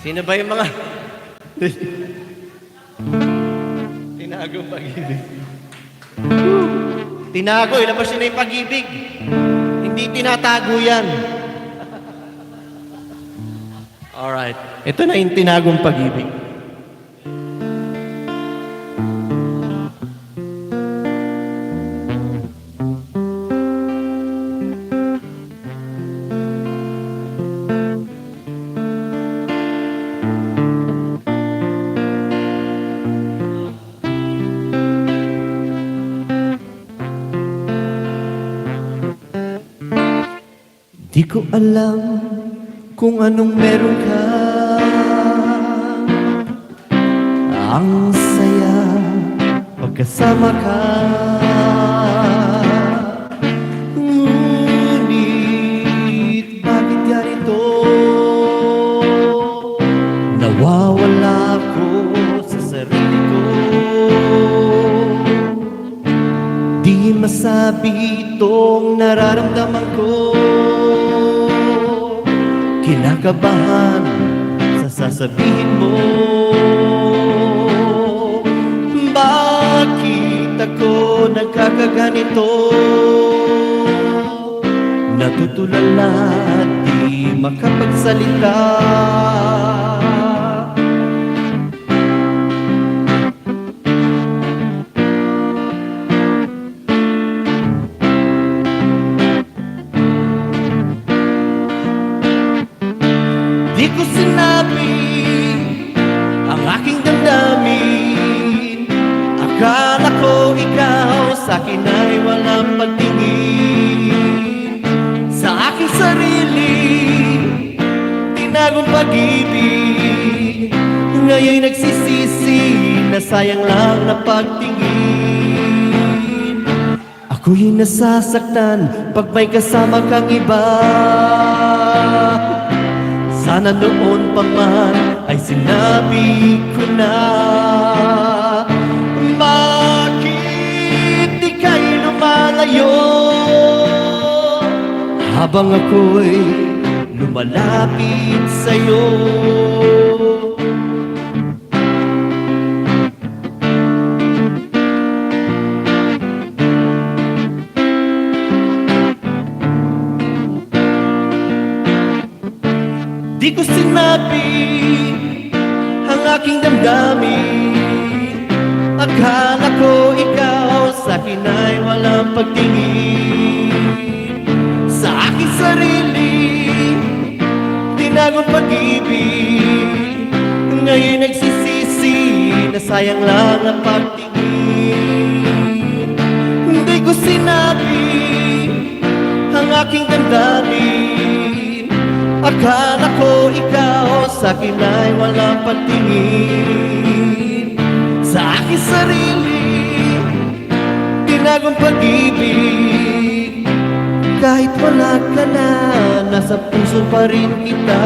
Sino ba yung mga tinagong pag-ibig? Tinago, ilabas yun na yung pag-ibig. Hindi tinatago yan. Alright, ito na yung tinagong pag-ibig. Di ko alam kung anong meron ka. Ang saya pagkasama ka. Ngunit bakit ganito? Nawawala ako sa sarili ko. Di masabi itong nararamdaman ko. Kinakabahan sa sasabihin mo. Bakit ako nagkakaganito? Natutulala at di makapagsalita. Di ko sinabi ang aking damdamin. Akala ko ikaw sa'kin ay walang pagtingin. Sa aking sarili, tinagong pag-ibig. Ngayon'y nagsisisi na sayang lang na pagtingin. Ako'y nasasaktan pag may kasama kang iba. Sana noon pa man ay sinabi ko na. Bakit di kayo lumalayo? Habang ako'y lumalapit sa'yo. Di ko sinabi ang aking damdamin. Akala ko ikaw sa'kin ay walang pagtingin. Sa aking sarili, tinagong pag-ibig. Ngayon nagsisisi na sayang lang ang pagtingin. Hindi ko sinabi ang aking damdamin. Akala ko ikaw sa'kin ay walang pagtingin. Sa aking sarili, tinagong pag-ibig. Kahit wala ka na, nasa puso pa rin kita.